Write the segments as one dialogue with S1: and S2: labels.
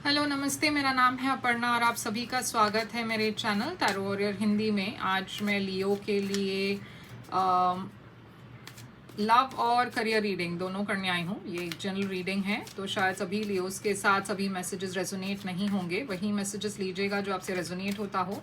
S1: Hello नमस्ते, मेरा नाम है अपर्णा और आप सभी का स्वागत है मेरे चैनल टैरो वॉरियर हिंदी में। आज मैं लियो के लिए लव और करियर रीडिंग दोनों करने आई हूँ। ये एक जनरल रीडिंग है, तो शायद सभी लियोस के साथ सभी मैसेजेस रेजोनेट नहीं होंगे। वही मैसेजेस लीजिएगा जो आपसे रेजोनेट होता हो,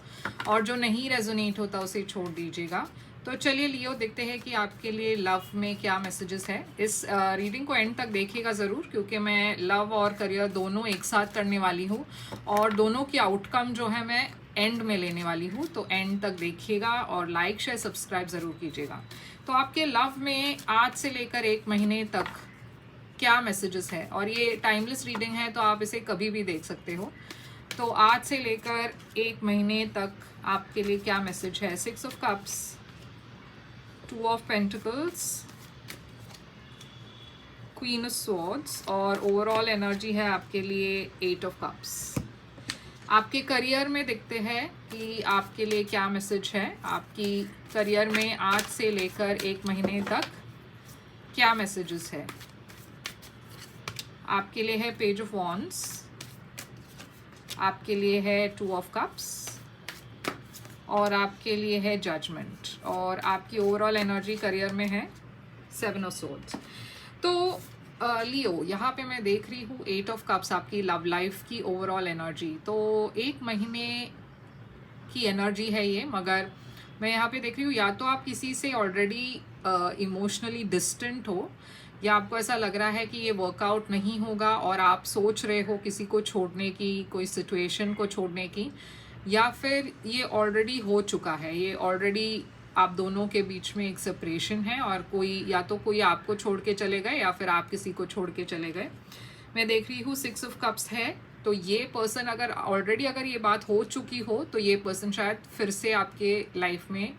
S1: और जो नहीं रेजोनेट होता उसे छोड़ दीजिएगा। तो चलिए लियो, देखते हैं कि आपके लिए लव में क्या मैसेजेस है। इस रीडिंग को एंड तक देखिएगा ज़रूर, क्योंकि मैं लव और करियर दोनों एक साथ करने वाली हूँ और दोनों की आउटकम जो है मैं एंड में लेने वाली हूँ। तो एंड तक देखिएगा और लाइक शेयर सब्सक्राइब ज़रूर कीजिएगा। तो आपके लव में आज से लेकर 1 महीने तक क्या मैसेजेस है, और ये टाइमलेस रीडिंग है तो आप इसे कभी भी देख सकते हो। तो आज से लेकर 1 महीने तक आपके लिए क्या मैसेज है। 6 of cups, 2 of pentacles, queen of swords, और ओवरऑल एनर्जी है आपके लिए 8 ऑफ कप्स। आपके करियर में देखते हैं कि आपके लिए क्या मैसेज है। आपकी करियर में आज से लेकर 1 महीने तक क्या मैसेजेस है। आपके लिए है पेज ऑफ वॉन्ड्स, आपके लिए है 2 ऑफ कप्स, और आपके लिए है जजमेंट, और आपकी ओवरऑल एनर्जी करियर में है 7 ऑफ सोर्ड्स। तो लियो, यहाँ पे मैं देख रही हूँ 8 ऑफ कप्स, आपकी लव लाइफ की ओवरऑल एनर्जी। तो 1 महीने की एनर्जी है ये, मगर मैं यहाँ पे देख रही हूँ या तो आप किसी से ऑलरेडी इमोशनली डिस्टेंट हो, या आपको ऐसा लग रहा है कि ये वर्कआउट नहीं होगा और आप सोच रहे हो किसी को छोड़ने की, कोई सिचुएशन को छोड़ने की, या फिर ये ऑलरेडी हो चुका है। ये ऑलरेडी आप दोनों के बीच में एक सेपरेशन है, और कोई या तो कोई आपको छोड़ के चले गए या फिर आप किसी को छोड़ के चले गए। मैं देख रही हूँ 6 ऑफ कप्स है। तो ये पर्सन अगर ऑलरेडी अगर ये बात हो चुकी हो तो ये पर्सन शायद फिर से आपके लाइफ में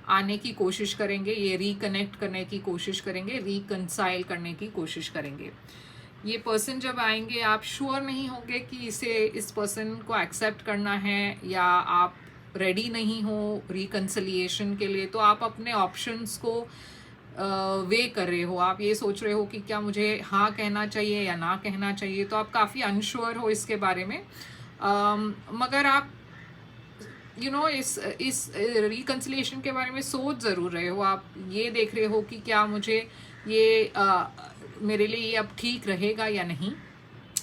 S1: आने की कोशिश करेंगे, ये रिकनेक्ट करने की कोशिश करेंगे, रिकंसाइल करने की कोशिश करेंगे। ये पर्सन जब आएंगे आप श्योर नहीं होंगे कि इस पर्सन को एक्सेप्ट करना है, या आप रेडी नहीं हो रिकंसिलिएशन के लिए। तो आप अपने ऑप्शंस को वे कर रहे हो, आप ये सोच रहे हो कि क्या मुझे हाँ कहना चाहिए या ना कहना चाहिए। तो आप काफ़ी अनश्योर हो इसके बारे में, मगर आप इस रिकंसिलिएशन के बारे में सोच ज़रूर रहे हो। आप ये देख रहे हो कि क्या मुझे ये मेरे लिए ये अब ठीक रहेगा या नहीं।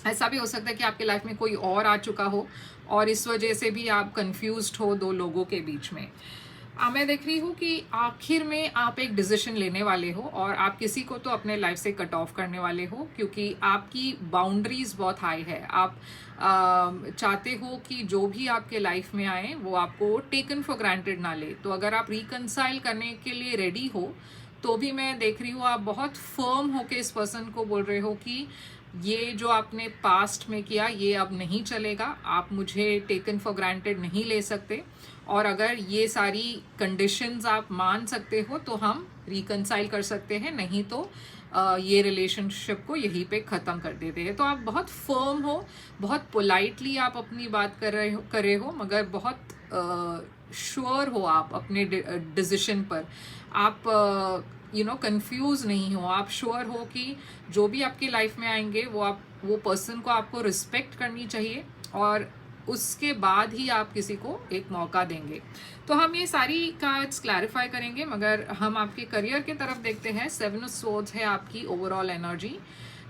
S1: ऐसा भी हो सकता है कि आपके लाइफ में कोई और आ चुका हो और इस वजह से भी आप कंफ्यूज्ड हो दो लोगों के बीच में। मैं देख रही हूँ कि आखिर में आप एक डिसीजन लेने वाले हो, और आप किसी को तो अपने लाइफ से कट ऑफ करने वाले हो, क्योंकि आपकी बाउंड्रीज बहुत हाई है। आप चाहते हो कि जो भी आपके लाइफ में आए वो आपको टेकन फॉर ग्रांटेड ना ले। तो अगर आप रिकंसाइल करने के लिए रेडी हो तो भी मैं देख रही हूँ आप बहुत फर्म होके इस पर्सन को बोल रहे हो कि ये जो आपने पास्ट में किया ये अब नहीं चलेगा, आप मुझे टेकन फॉर ग्रांटेड नहीं ले सकते, और अगर ये सारी कंडीशंस आप मान सकते हो तो हम रिकंसाइल कर सकते हैं, नहीं तो ये रिलेशनशिप को यहीं पे ख़त्म कर देते हैं। तो आप बहुत फर्म हो, बहुत पोलाइटली आप अपनी बात कर रहे हो, मगर बहुत श्योर हो आप अपने डिसीजन पर। आप कंफ्यूज नहीं हो, आप श्योर हो कि जो भी आपकी लाइफ में आएंगे वो पर्सन को आपको रिस्पेक्ट करनी चाहिए, और उसके बाद ही आप किसी को एक मौका देंगे। तो हम ये सारी कार्ड्स क्लैरिफाई करेंगे, मगर हम आपके करियर के तरफ देखते हैं। 7 ऑफ सोर्ड्स है आपकी ओवरऑल एनर्जी।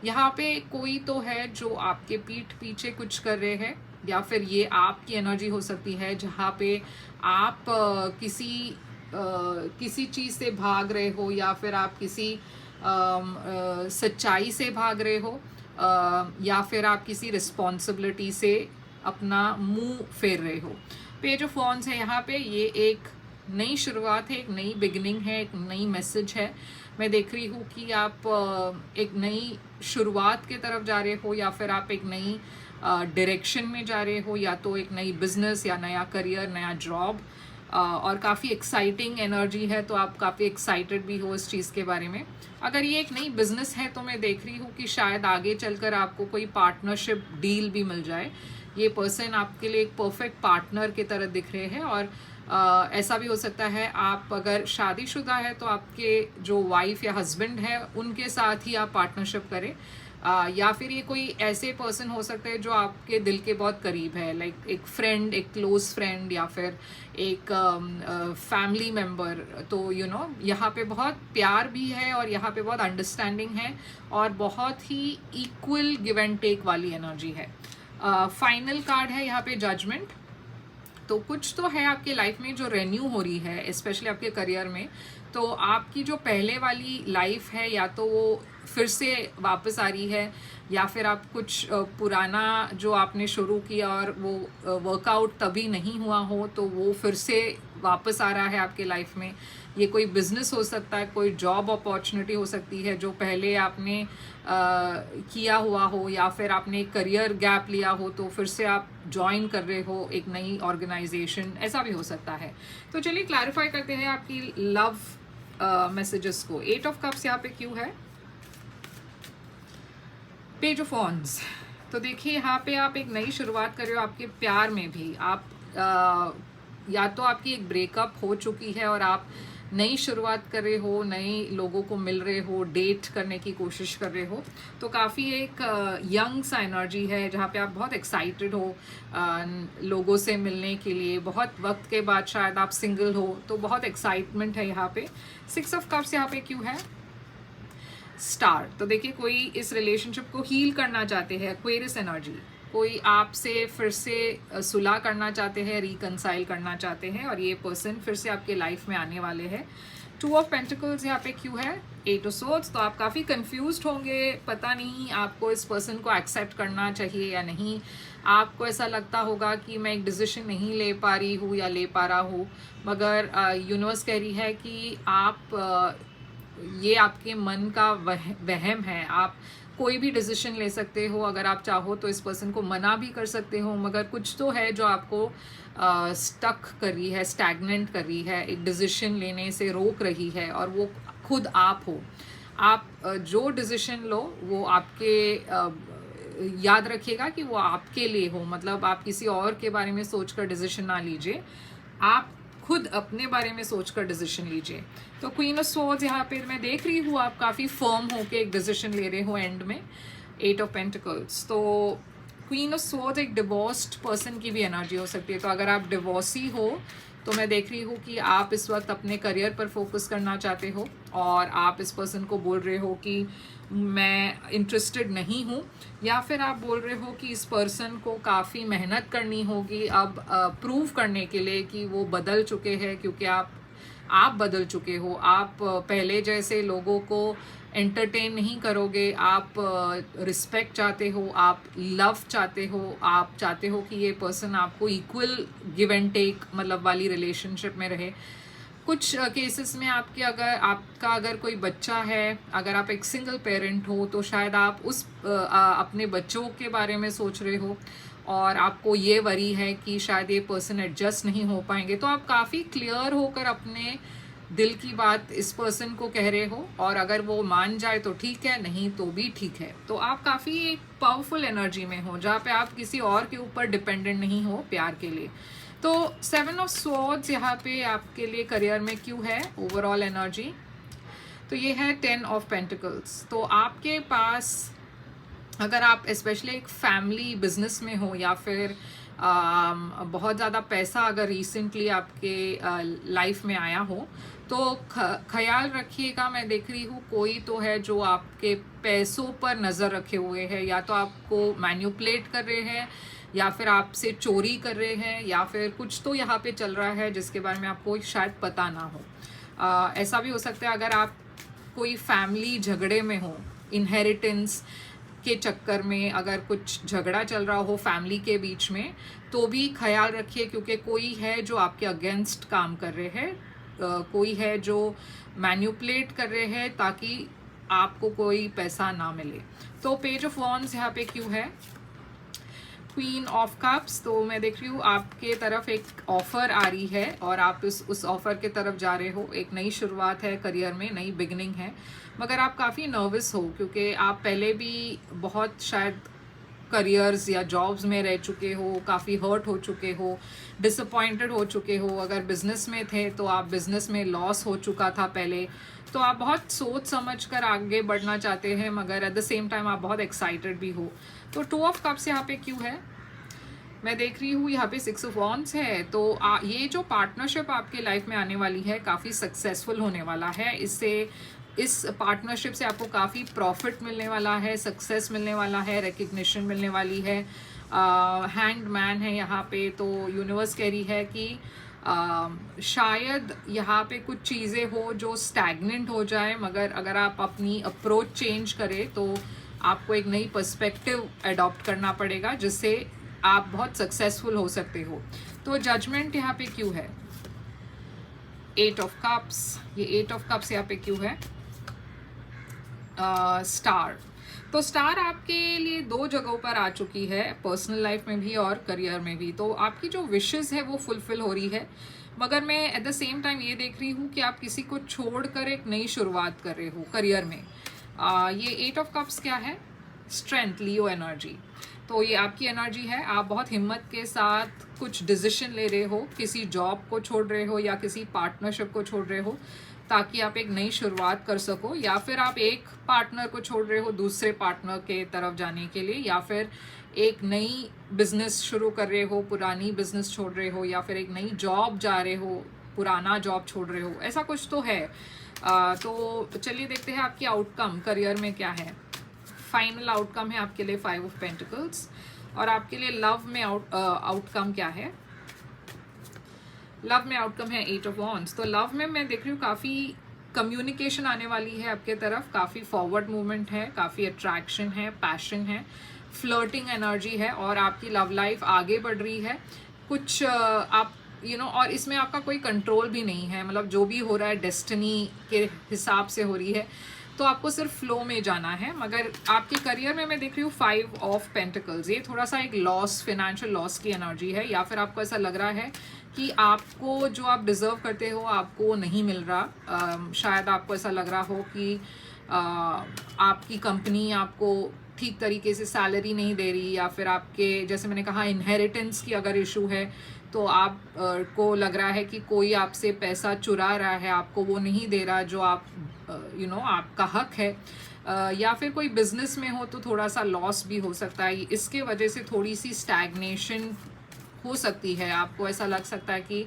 S1: यहाँ पे कोई तो है जो आपके पीठ पीछे कुछ कर रहे हैं, या फिर ये आपकी एनर्जी हो सकती है जहाँ पे आप किसी चीज़ से भाग रहे हो, या फिर आप किसी सच्चाई से भाग रहे हो, या फिर आप किसी रिस्पॉन्सिबिलिटी से अपना मुंह फेर रहे हो। पेज ऑफ वॉन्ड्स है यहाँ पे। ये एक नई शुरुआत है, एक नई बिगिनिंग है, एक नई मैसेज है। मैं देख रही हूँ कि आप एक नई शुरुआत के तरफ जा रहे हो, या फिर आप एक नई डायरेक्शन में जा रहे हो, या तो एक नई बिजनेस या नया करियर, नया जॉब, और काफ़ी एक्साइटिंग एनर्जी है। तो आप काफ़ी एक्साइटेड भी हो इस चीज़ के बारे में। अगर ये एक नई बिजनेस है तो मैं देख रही हूँ कि शायद आगे चलकर आपको कोई पार्टनरशिप डील भी मिल जाए। ये पर्सन आपके लिए एक परफेक्ट पार्टनर की तरह दिख रहे हैं, और ऐसा भी हो सकता है आप अगर शादीशुदा है तो आपके जो वाइफ या हस्बैंड है उनके साथ ही आप पार्टनरशिप करें। या फिर ये कोई ऐसे पर्सन हो सकते हैं जो आपके दिल के बहुत करीब है, लाइक एक फ्रेंड, एक क्लोज फ्रेंड, या फिर एक फैमिली मेम्बर। तो यहाँ पे बहुत प्यार भी है और यहाँ पे बहुत अंडरस्टैंडिंग है और बहुत ही इक्वल गिव एंड टेक वाली एनर्जी है। फाइनल कार्ड है यहाँ पे जजमेंट। तो कुछ तो है आपके लाइफ में जो रेन्यू हो रही है, स्पेशली आपके करियर में। तो आपकी जो पहले वाली लाइफ है या तो वो फिर से वापस आ रही है, या फिर आप कुछ पुराना जो आपने शुरू किया और वो वर्कआउट तभी नहीं हुआ हो तो वो फिर से वापस आ रहा है आपके लाइफ में। ये कोई बिजनेस हो सकता है, कोई जॉब अपॉर्चुनिटी हो सकती है जो पहले आपने किया हुआ हो, या फिर आपने एक करियर गैप लिया हो तो फिर से आप ज्वाइन कर रहे हो एक नई ऑर्गेनाइजेशन, ऐसा भी हो सकता है। तो चलिए क्लैरिफाई करते हैं आपकी लव मैसेजेस को। 8 ऑफ कप्स यहाँ पे क्यों है? Page of wands. तो देखिए यहाँ पे आप एक नई शुरुआत कर रहे हो आपके प्यार में भी। आप या तो आपकी एक ब्रेकअप हो चुकी है और आप नई शुरुआत कर रहे हो, नए लोगों को मिल रहे हो, डेट करने की कोशिश कर रहे हो। तो काफ़ी एक यंग सा एनर्जी है जहाँ पे आप बहुत एक्साइटेड हो लोगों से मिलने के लिए। बहुत वक्त के बाद शायद आप सिंगल हो तो बहुत एक्साइटमेंट है यहाँ पे। 6 ऑफ कप्स यहाँ पे क्यों है? स्टार। तो देखिए कोई इस रिलेशनशिप को हील करना चाहते हैं, एक्वेरियस एनर्जी। कोई आपसे फिर से सुलह करना चाहते हैं, रिकंसाइल करना चाहते हैं और ये पर्सन फिर से आपके लाइफ में आने वाले हैं। 2 ऑफ पेंटिकल्स यहाँ पे क्यों है? 8 ऑफ सोर्ड्स। तो आप काफ़ी कंफ्यूज्ड होंगे, पता नहीं आपको इस पर्सन को एक्सेप्ट करना चाहिए या नहीं। आपको ऐसा लगता होगा कि मैं एक डिसीजन नहीं ले पा रही हूँ या ले पा रहा हूँ, मगर यूनिवर्स कह रही है कि आप ये आपके मन का वहम है। आप कोई भी डिसीजन ले सकते हो, अगर आप चाहो तो इस पर्सन को मना भी कर सकते हो, मगर कुछ तो है जो आपको स्टक कर रही है, स्टैग्नेंट कर रही है, एक डिसीजन लेने से रोक रही है, और वो खुद आप हो। आप जो डिसीजन लो वो आपके याद रखिएगा कि वो आपके लिए हो, मतलब आप किसी और के बारे में सोचकर डिसीजन ना लीजिए, आप खुद अपने बारे में सोचकर डिसीजन लीजिए। तो क्वीन ऑफ स्वॉर्ड्स यहाँ पे मैं देख रही हूँ आप काफ़ी फर्म होके एक डिसीजन ले रहे हो एंड में। 8 ऑफ पेंटिकल्स। तो क्वीन ऑफ स्वॉर्ड्स एक डिवोर्स्ड पर्सन की भी एनर्जी हो सकती है। तो अगर आप डिवोर्सी हो तो मैं देख रही हूँ कि आप इस वक्त अपने करियर पर फोकस करना चाहते हो और आप इस पर्सन को बोल रहे हो कि मैं इंटरेस्टेड नहीं हूँ, या फिर आप बोल रहे हो कि इस पर्सन को काफ़ी मेहनत करनी होगी अब प्रूव करने के लिए कि वो बदल चुके हैं, क्योंकि आप बदल चुके हो। आप पहले जैसे लोगों को एंटरटेन नहीं करोगे, आप रिस्पेक्ट चाहते हो, आप लव चाहते हो, आप चाहते हो कि ये पर्सन आपको इक्वल गिव एंड टेक मतलब वाली रिलेशनशिप में रहे। कुछ केसेस में आपका अगर कोई बच्चा है, अगर आप एक सिंगल पेरेंट हो तो शायद आप उस अपने बच्चों के बारे में सोच रहे हो और आपको ये वरी है कि शायद ये पर्सन एडजस्ट नहीं हो पाएंगे। तो आप काफ़ी क्लियर होकर अपने दिल की बात इस पर्सन को कह रहे हो, और अगर वो मान जाए तो ठीक है, नहीं तो भी ठीक है। तो आप काफ़ी एक पावरफुल एनर्जी में हो जहाँ पे आप किसी और के ऊपर डिपेंडेंट नहीं हो प्यार के लिए। तो 7 ऑफ स्वॉर्ड्स यहाँ पे आपके लिए करियर में क्यों है? Overall energy. तो ये है 10 ऑफ पेंटिकल्स। तो आपके पास अगर आप स्पेशली एक फैमिली बिजनेस में हो, या फिर बहुत ज़्यादा पैसा अगर रिसेंटली आपके लाइफ में आया हो, तो ख्याल रखिएगा, मैं देख रही हूँ कोई तो है जो आपके पैसों पर नज़र रखे हुए है, या तो आपको मैन्युपुलेट कर रहे हैं, या फिर आपसे चोरी कर रहे हैं, या फिर कुछ तो यहाँ पे चल रहा है जिसके बारे में आपको शायद पता ना हो। ऐसा भी हो सकता है अगर आप कोई फैमिली झगड़े में हो, इनहेरिटेंस के चक्कर में अगर कुछ झगड़ा चल रहा हो फैमिली के बीच में, तो भी ख्याल रखिए, क्योंकि कोई है जो आपके अगेंस्ट काम कर रहे हैं, कोई है जो मैन्युपुलेट कर रहे हैं ताकि आपको कोई पैसा ना मिले। तो पेज ऑफ वॉन्ड्स यहाँ पे क्यों है? Queen of cups. तो मैं देख रही हूँ आपके तरफ एक ऑफ़र आ रही है और आप उस ऑफ़र के तरफ जा रहे हो। एक नई शुरुआत है करियर में, नई बिगनिंग है, मगर आप काफ़ी नर्वस हो क्योंकि आप पहले भी बहुत शायद करियर्स या जॉब्स में रह चुके हो, काफ़ी हर्ट हो चुके हो, डिसअपॉइंटेड हो चुके हो। अगर बिज़नेस में थे तो आप बिज़नेस में लॉस हो चुका था पहले, तो आप बहुत सोच समझ कर आगे बढ़ना चाहते हैं, मगर एट द सेम टाइम आप बहुत एक्साइटेड भी हो। तो 2 ऑफ कप्स यहाँ पे क्यों है? मैं देख रही हूँ यहाँ पे 6 ऑफ वॉन्ड्स है। तो ये जो पार्टनरशिप आपके लाइफ में आने वाली है काफ़ी सक्सेसफुल होने वाला है। इस पार्टनरशिप से आपको काफ़ी प्रॉफिट मिलने वाला है, सक्सेस मिलने वाला है, रिकग्निशन मिलने वाली है। हैंग्ड मैन है यहाँ पे, तो यूनिवर्स कह रही है कि शायद यहाँ पे कुछ चीज़ें हो जो स्टैग्नेंट हो जाए, मगर अगर आप अपनी अप्रोच चेंज करें तो आपको एक नई पर्सपेक्टिव अडॉप्ट करना पड़ेगा, जिससे आप बहुत सक्सेसफुल हो सकते हो। तो जजमेंट यहाँ पे क्यों है? 8 ऑफ कप्स, ये 8 ऑफ कप्स यहाँ पे क्यों है? स्टार। तो स्टार आपके लिए 2 जगहों पर आ चुकी है, पर्सनल लाइफ में भी और करियर में भी। तो आपकी जो विशेस है वो फुलफिल हो रही है, मगर मैं एट द सेम टाइम ये देख रही हूँ कि आप किसी को छोड़कर एक नई शुरुआत कर रहे हो करियर में। ये 8 ऑफ कप्स क्या है? स्ट्रेंथ, लियो एनर्जी। तो ये आपकी एनर्जी है। आप बहुत हिम्मत के साथ कुछ डिसीजन ले रहे हो, किसी जॉब को छोड़ रहे हो या किसी पार्टनरशिप को छोड़ रहे हो ताकि आप एक नई शुरुआत कर सको, या फिर आप एक पार्टनर को छोड़ रहे हो दूसरे पार्टनर के तरफ जाने के लिए, या फिर एक नई बिजनेस शुरू कर रहे हो, पुरानी बिजनेस छोड़ रहे हो, या फिर एक नई जॉब जा रहे हो, पुराना जॉब छोड़ रहे हो, ऐसा कुछ तो है। तो चलिए देखते हैं आपकी आउटकम करियर में क्या है। फाइनल आउटकम है आपके लिए 5 ऑफ पेंटिकल्स। और आपके लिए लव में आउटकम क्या है? लव में आउटकम है 8 ऑफ वॉन्ड्स। तो लव में मैं देख रही हूँ काफ़ी कम्युनिकेशन आने वाली है आपके तरफ, काफ़ी फॉरवर्ड मूवमेंट है, काफ़ी अट्रैक्शन है, पैशन है, फ्लर्टिंग एनर्जी है, और आपकी लव लाइफ आगे बढ़ रही है। कुछ आप और इसमें आपका कोई कंट्रोल भी नहीं है, मतलब जो भी हो रहा है डेस्टिनी के हिसाब से हो रही है, तो आपको सिर्फ फ्लो में जाना है। मगर आपके करियर में मैं देख रही हूँ 5 ऑफ पेंटिकल्स, ये थोड़ा सा एक लॉस, फाइनेंशियल लॉस की एनर्जी है, या फिर आपको ऐसा लग रहा है कि आपको जो आप डिज़र्व करते हो आपको वो नहीं मिल रहा। शायद आपको ऐसा लग रहा हो कि आपकी कंपनी आपको ठीक तरीके से सैलरी नहीं दे रही, या फिर आपके, जैसे मैंने कहा, इनहेरिटेंस की अगर इशू है तो आप को लग रहा है कि कोई आपसे पैसा चुरा रहा है, आपको वो नहीं दे रहा जो आप आपका हक है। या फिर कोई बिजनेस में हो तो थोड़ा सा लॉस भी हो सकता है, इसके वजह से थोड़ी सी स्टैग्नेशन हो सकती है। आपको ऐसा लग सकता है कि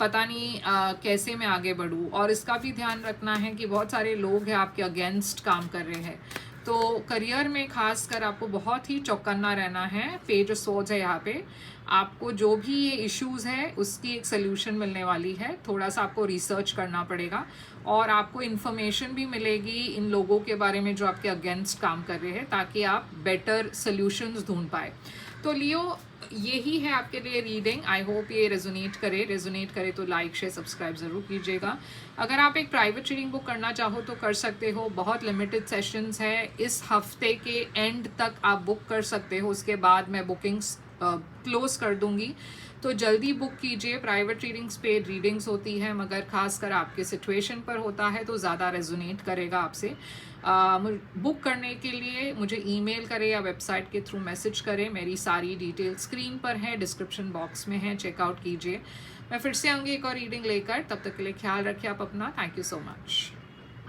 S1: पता नहीं कैसे मैं आगे बढ़ूँ। और इसका भी ध्यान रखना है कि बहुत सारे लोग हैं आपके अगेंस्ट काम कर रहे हैं, तो करियर में खासकर आपको बहुत ही चौकन्ना रहना है। पेज ऑफ सोर्ड्स है यहाँ पे, आपको जो भी ये इश्यूज है उसकी एक सोल्यूशन मिलने वाली है। थोड़ा सा आपको रिसर्च करना पड़ेगा और आपको इन्फॉर्मेशन भी मिलेगी इन लोगों के बारे में जो आपके अगेंस्ट काम कर रहे हैं, ताकि आप बेटर सोल्यूशंस ढूंढ पाए। तो लियो, यही है आपके लिए रीडिंग। आई होप ये रेजोनेट करे तो लाइक शेयर सब्सक्राइब ज़रूर कीजिएगा। अगर आप एक प्राइवेट रीडिंग बुक करना चाहो तो कर सकते हो, बहुत लिमिटेड सेशंस है, इस हफ्ते के एंड तक आप बुक कर सकते हो, उसके बाद मैं बुकिंग्स क्लोज कर दूंगी। तो जल्दी बुक कीजिए। प्राइवेट रीडिंग्स पे रीडिंग्स होती है, मगर खासकर आपके सिचुएशन पर होता है तो ज़्यादा रेजोनेट करेगा आपसे। बुक करने के लिए मुझे ईमेल करें या वेबसाइट के थ्रू मैसेज करें। मेरी सारी डिटेल स्क्रीन पर है, डिस्क्रिप्शन बॉक्स में है, चेकआउट कीजिए। मैं फिर से आऊँगी एक और रीडिंग लेकर, तब तक के लिए ख्याल रखिए आप अपना। Thank you so much.